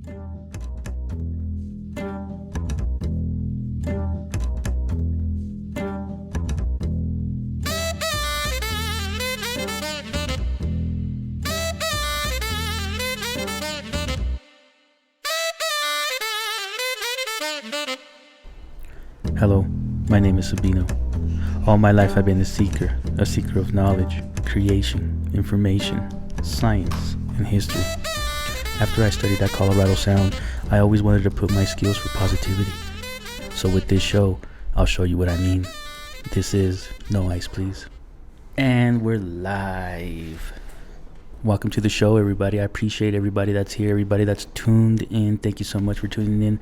Hello, my name is Sabino. All my life I've been a seeker of knowledge, creation, information, science, and history. After I studied at Colorado Sound, I always wanted to put my skills for positivity. So with this show, I'll show you what I mean. This is No Ice Please. And we're live. Welcome to the show, everybody. I appreciate everybody that's here, everybody that's tuned in. Thank you so much for tuning in.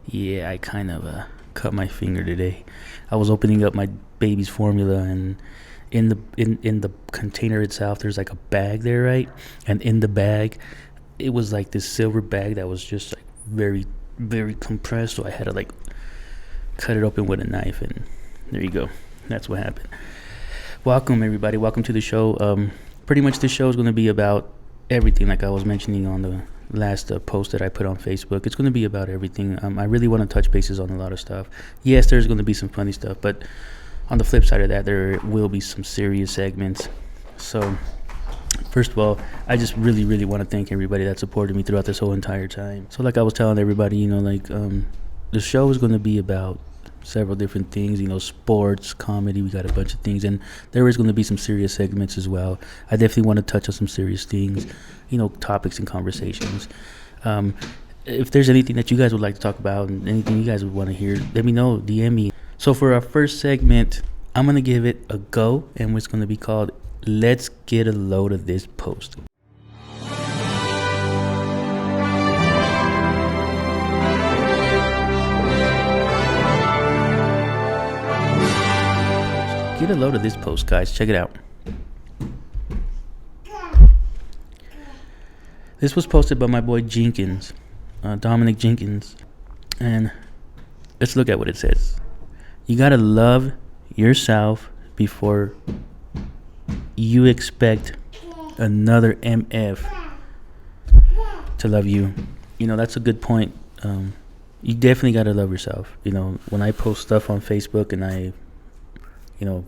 Yeah, I kind of cut my finger today. I was opening up my baby's formula, and in the container itself, there's like a bag there, right? And in the bag, it was like this silver bag that was just like very, very compressed. So I had to like cut it open with a knife, and there you go. That's what happened. Welcome, everybody. Welcome to the show. Pretty much this show is going to be about everything, like I was mentioning on the last post that I put on Facebook. It's going to be about everything. I really want to touch bases on a lot of stuff. Yes, there's going to be some funny stuff, but on the flip side of that, there will be some serious segments. So first of all, I just really, really want to thank everybody that supported me throughout this whole entire time. So like I was telling everybody, the show is going to be about several different things, sports, comedy. We got a bunch of things, and there is going to be some serious segments as well. I definitely want to touch on some serious things, topics and conversations. If there's anything that you guys would like to talk about and anything you guys would want to hear, let me know, DM me. So for our first segment, I'm going to give it a go, and it's going to be called Let's Get a Load of This Post. Get a load of this post, guys. Check it out. This was posted by my boy Jenkins, Dominic Jenkins. And let's look at what it says. You gotta love yourself before you expect another MF to love you. That's a good point. You definitely gotta love yourself. When I post stuff on Facebook and I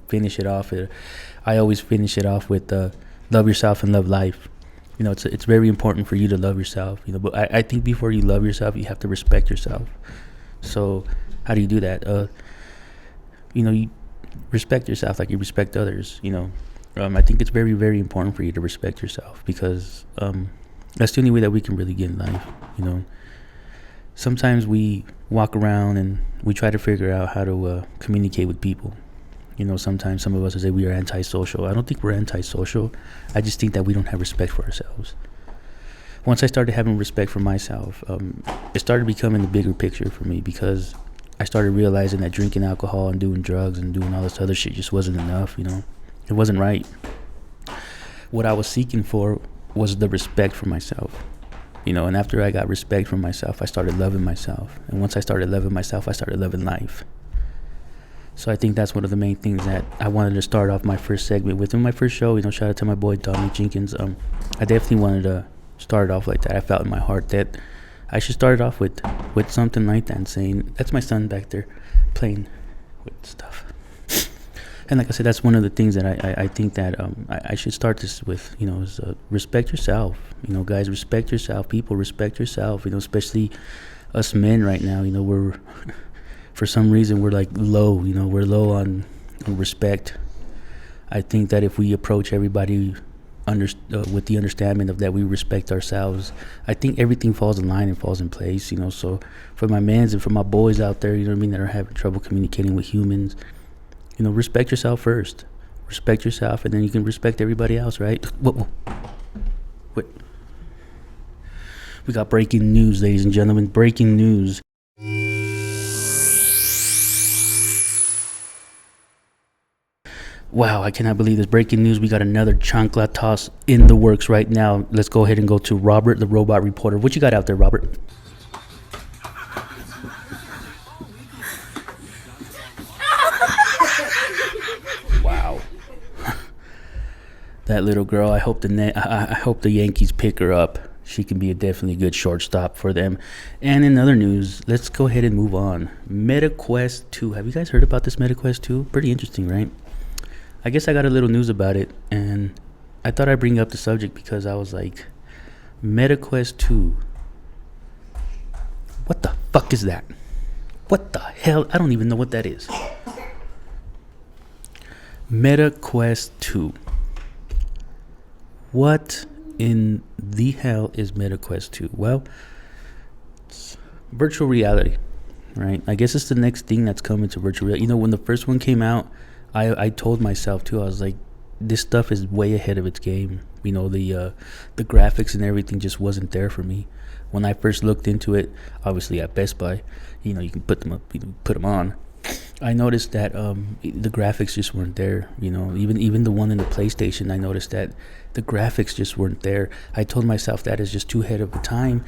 finish it off, I always finish it off with love yourself and love life. It's very important for you to love yourself, but I think before you love yourself, you have to respect yourself. So how do you do that? You respect yourself like you respect others. I think it's very, very important for you to respect yourself, because that's the only way that we can really get in life. Sometimes we walk around and we try to figure out how to communicate with people. Sometimes some of us will say we are antisocial. I don't think we're antisocial. I just think that we don't have respect for ourselves. Once I started having respect for myself, it started becoming the bigger picture for me, because I started realizing that drinking alcohol and doing drugs and doing all this other shit just wasn't enough. It wasn't right. What I was seeking for was the respect for myself. And after I got respect for myself, I started loving myself. And once I started loving myself, I started loving life. So I think that's one of the main things that I wanted to start off my first segment with. In my first show, shout out to my boy Dominic Jenkins. I definitely wanted to start it off like that. I felt in my heart that I should start it off with something like that, and saying, that's my son back there playing with stuff. And like I said, that's one of the things that I think that I should start this with, is respect yourself. Guys, respect yourself. People, respect yourself. Especially us men right now. We're... For some reason, we're like low, we're low on respect. I think that if we approach everybody with the understanding of that we respect ourselves, I think everything falls in line and falls in place, So for my mans and for my boys out there, that are having trouble communicating with humans, respect yourself first. Respect yourself, and then you can respect everybody else, right? Whoa. Wait. We got breaking news, ladies and gentlemen. Breaking news. Wow, I cannot believe this. Breaking news. We got another chancla toss in the works right now. Let's go ahead and go to Robert, the robot reporter. What you got out there, Robert? Wow. That little girl, I hope the Yankees pick her up. she can be definitely a good shortstop for them. And in other news, let's go ahead and move on. MetaQuest 2. Have you guys heard about this MetaQuest 2? Pretty interesting, right? I guess I got a little news about it, and I thought I'd bring up the subject because I was like, MetaQuest 2. What the fuck is that? What the hell? I don't even know what that is. MetaQuest 2. What in the hell is MetaQuest 2? Well, it's virtual reality, right? I guess it's the next thing that's coming to virtual reality. You know, when the first one came out, I told myself too, I was like, this stuff is way ahead of its game. You know, the graphics and everything just wasn't there for me. When I first looked into it, obviously at Best Buy, you know, you can put them up, you can put them on. I noticed that the graphics just weren't there. You know, even the one in the PlayStation, I noticed that the graphics just weren't there. I told myself that is just too ahead of the time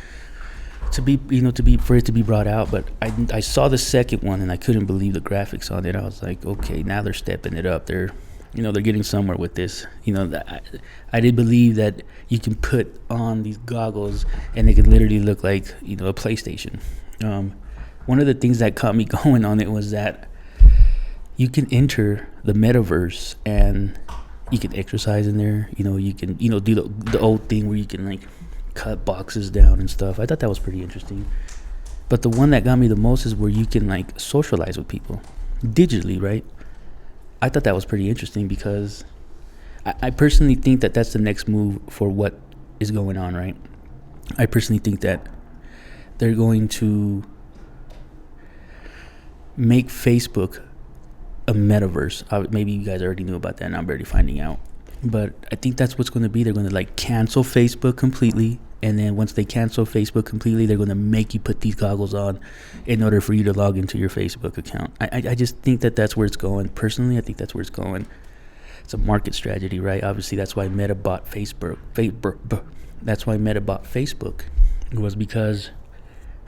for it to be brought out. But I saw the second one and I couldn't believe the graphics on it. I was like, okay, now they're stepping it up. They're getting somewhere with this. You know, I did believe that you can put on these goggles and it can literally look like, you know, a PlayStation. One of the things that caught me going on it was that you can enter the metaverse and you can exercise in there. You know, you can, do the old thing where you can like cut boxes down and stuff. I thought that was pretty interesting. But the one that got me the most is where you can like socialize with people digitally, right? I thought that was pretty interesting because I personally think that that's the next move for what is going on, right? I personally think that they're going to make Facebook a metaverse. Maybe you guys already knew about that and I'm already finding out. But I think that's what's going to be. They're going to like cancel Facebook completely. And then once they cancel Facebook completely, they're going to make you put these goggles on in order for you to log into your Facebook account. I just think that that's where it's going. Personally, I think that's where it's going. It's a market strategy, right? Obviously, that's why Meta bought Facebook. That's why Meta bought Facebook. It was because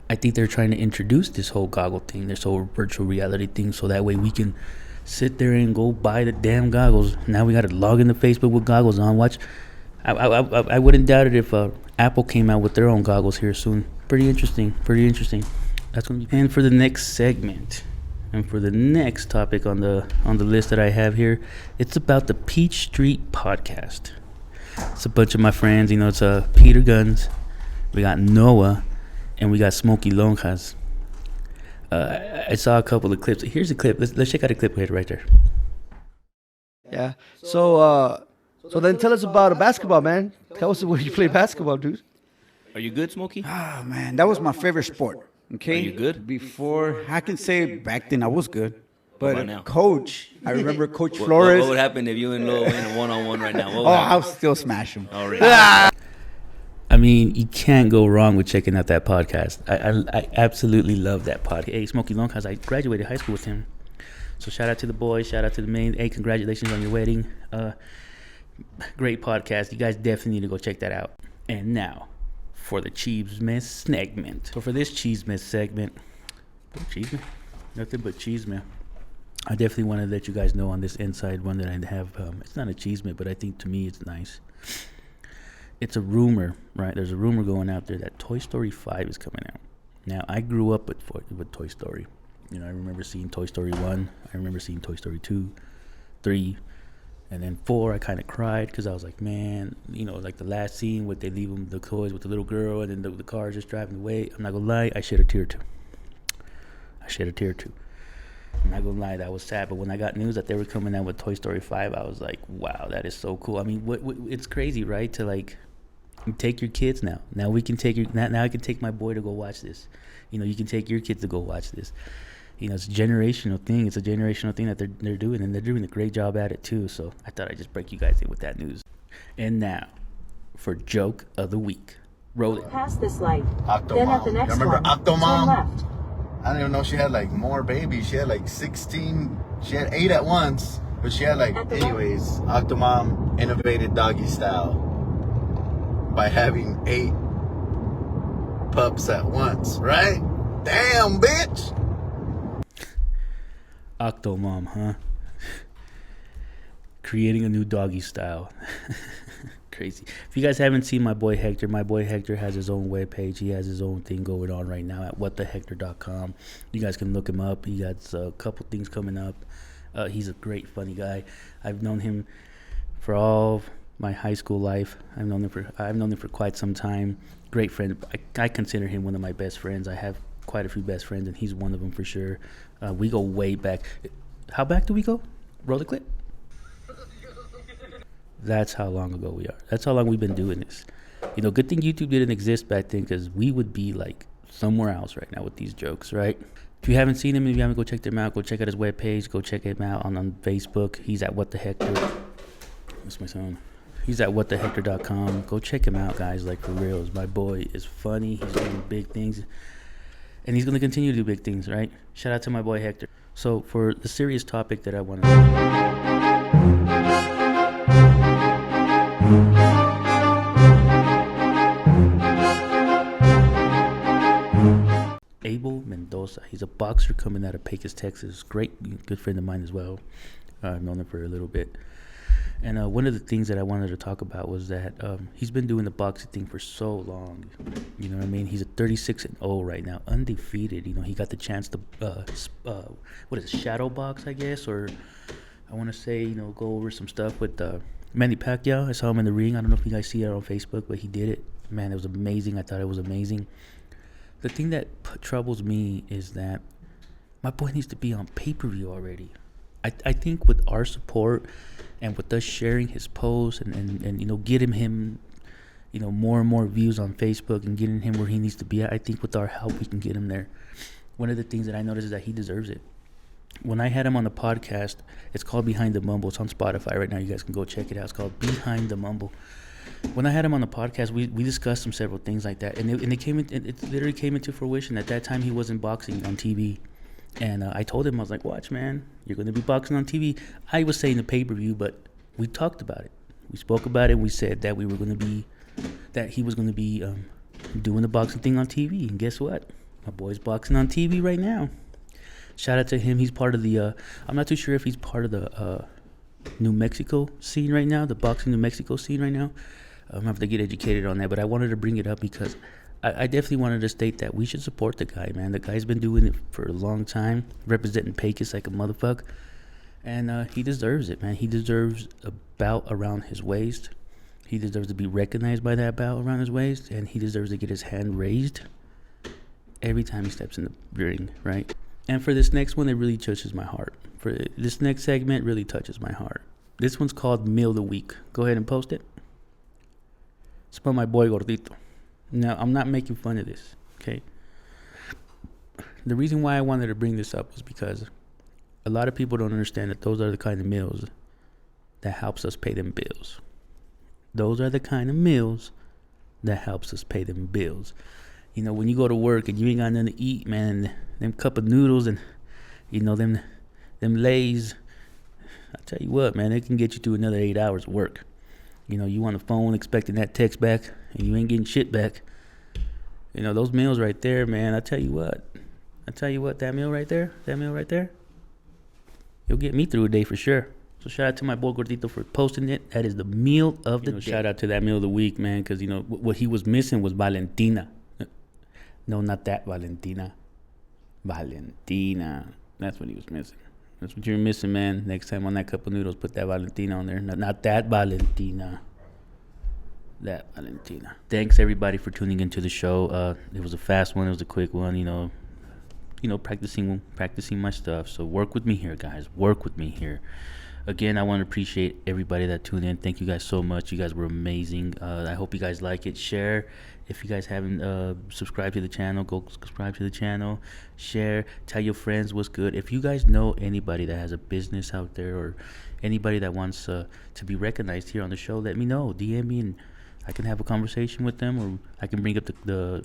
I think they're trying to introduce this whole goggle thing, this whole virtual reality thing, so that way we can sit there and go buy the damn goggles. Now we got to log into Facebook with goggles on. Watch. I wouldn't doubt it if Apple came out with their own goggles here soon. Pretty interesting. That's gonna be. And for the next segment, and for the next topic on the list that I have here, it's about the Peach Street podcast. It's a bunch of my friends. You know, it's Peter Guns, we got Noah, and we got Smokey Lonjas. I saw a couple of clips. Here's a clip. Let's check out a clip right there. Yeah. So then tell us about basketball, man. Tell us where you play basketball, dude. Are you good, Smokey? Ah, man, that was my favorite sport. Okay. Are you good? Before, I can say back then I was good. What about But now? Coach, I remember Coach What Flores. would happen if you and Lil went a one-on-one right now? What would Oh, happen? I'll still smash him. Oh, really? I mean, you can't go wrong with checking out that podcast. I absolutely love that podcast. Hey, Smokey Lonjas, I graduated high school with him. So shout out to the boys, shout out to the main. Hey, congratulations on your wedding. Great podcast. You guys definitely need to go check that out. And now, for the Cheesemess segment. So for this Cheesemess segment, nothing but Cheesemess. I definitely want to let you guys know on this inside one that I have. It's not a Cheesemess, but I think to me it's nice. It's a rumor, right? There's a rumor going out there that Toy Story 5 is coming out. Now, I grew up with Toy Story. You know, I remember seeing Toy Story 1. I remember seeing Toy Story 2, 3, and then 4. I kind of cried because I was like, man, you know, like the last scene where they leave them the toys with the little girl and then the car just driving away. I'm not going to lie, I shed a tear too. I'm not gonna lie, that was sad. But when I got news that they were coming out with Toy Story 5, I was like, wow, that is so cool. I mean, what it's crazy, right? To like take your kids now. Now we can take now I can take my boy to go watch this. You know, you can take your kids to go watch this. You know, it's a generational thing. It's a generational thing that they're doing, and they're doing a great job at it too. So I thought I'd just break you guys in with that news. And now, for joke of the week, roll it. Past this light. Octomom. Then at the next You remember one, Octomom? turn left. I didn't even know she had like more babies. She had like 16. She had 8 at once, but she had like. Anyways, Octomom innovated doggy style by having 8 pups at once, right? Damn, bitch. Octomom, huh? Creating a new doggy style. crazy. If you guys haven't seen my boy Hector has his own webpage. He has his own thing going on right now at whatthehector.com. You guys can look him up. He got a couple things coming up. He's a great, funny guy. I've known him for all my high school life. I've known him for quite some time. Great friend. I consider him one of my best friends. I have quite a few best friends, and he's one of them for sure. We go way back. How back do we go? Roll the clip. That's how long ago we are. That's how long we've been doing this. You know, good thing YouTube didn't exist back then, because we would be like somewhere else right now with these jokes, right? If you haven't seen him, if you haven't, go check him out. Go check out his webpage. Go check him out on Facebook. He's at What the Hector. That's my son. He's at whatthehector.com. Go check him out, guys. Like, for real. My boy is funny. He's doing big things. And he's going to continue to do big things, right? Shout out to my boy Hector. So, for the serious topic that I want to... Abel Mendoza. He's a boxer coming out of Pecos, Texas. Great, good friend of mine as well. I've known him for a little bit. And one of the things that I wanted to talk about was that he's been doing the boxing thing for so long. You know what I mean? He's a 36-0 right now, undefeated. You know, he got the chance to, what is it, shadow box, I guess? Or I want to say, you know, go over some stuff with Manny Pacquiao. I saw him in the ring. I don't know if you guys see it on Facebook, but he did it. Man, it was amazing. I thought it was amazing. The thing that troubles me is that my boy needs to be on pay-per-view already. I think with our support and with us sharing his posts and you know, getting him, you know, more and more views on Facebook and getting him where he needs to be at, I think with our help we can get him there. One of the things that I noticed is that he deserves it. When I had him on the podcast, it's called Behind the Mumble. It's on Spotify right now. You guys can go check it out. It's called Behind the Mumble. When I had him on the podcast, we discussed several things like that, and it literally came into fruition. At that time, he wasn't boxing on TV, and I told him, I was like, "Watch, man, you're going to be boxing on TV." I was saying the pay-per-view, but we talked about it. We spoke about it. We said that he was going to be doing the boxing thing on TV, and guess what? My boy's boxing on TV right now. Shout out to him. He's part of the. I'm not too sure if he's part of the New Mexico scene right now, the boxing New Mexico scene right now. I'm gonna have to get educated on that, but I wanted to bring it up because I definitely wanted to state that we should support the guy, man. The guy's been doing it for a long time, representing Pecos like a motherfucker, and he deserves it, man. He deserves a bout around his waist. He deserves to be recognized by that bout around his waist, and he deserves to get his hand raised every time he steps in the ring, right? And for this next one, it really touches my heart. For this next segment, really touches my heart. This one's called Meal of the Week. Go ahead and post it. It's by my boy Gordito. Now, I'm not making fun of this, okay? The reason why I wanted to bring this up was because a lot of people don't understand that those are the kind of meals that helps us pay them bills. Those are the kind of meals that helps us pay them bills. You know, when you go to work and you ain't got nothing to eat, man, them cup of noodles and, you know, them Lays, I tell you what, man, it can get you through another 8 hours of work. You know, you on the phone expecting that text back and you ain't getting shit back. You know, those meals right there, man, I tell you what, that meal right there, you'll get me through a day for sure. So shout out to my boy Gordito for posting it. That is the meal of the day. Shout out to that meal of the week, man, because, you know, what he was missing was Valentina. No, not that Valentina. Valentina. That's what he was missing. That's what you're missing, man. Next time on that cup of noodles, put that Valentina on there. Not that Valentina. That Valentina. Thanks, everybody, for tuning into the show. It was a fast one. It was a quick one, you know, practicing my stuff. So work with me here, guys. Work with me here. Again, I want to appreciate everybody that tuned in. Thank you guys so much. You guys were amazing. I hope you guys like it. Share. If you guys haven't subscribed to the channel, go subscribe to the channel. Share. Tell your friends what's good. If you guys know anybody that has a business out there or anybody that wants to be recognized here on the show, let me know. DM me and I can have a conversation with them, or I can bring up the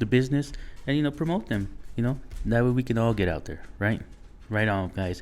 business and, you know, promote them. You know, that way we can all get out there, right? Right on, guys.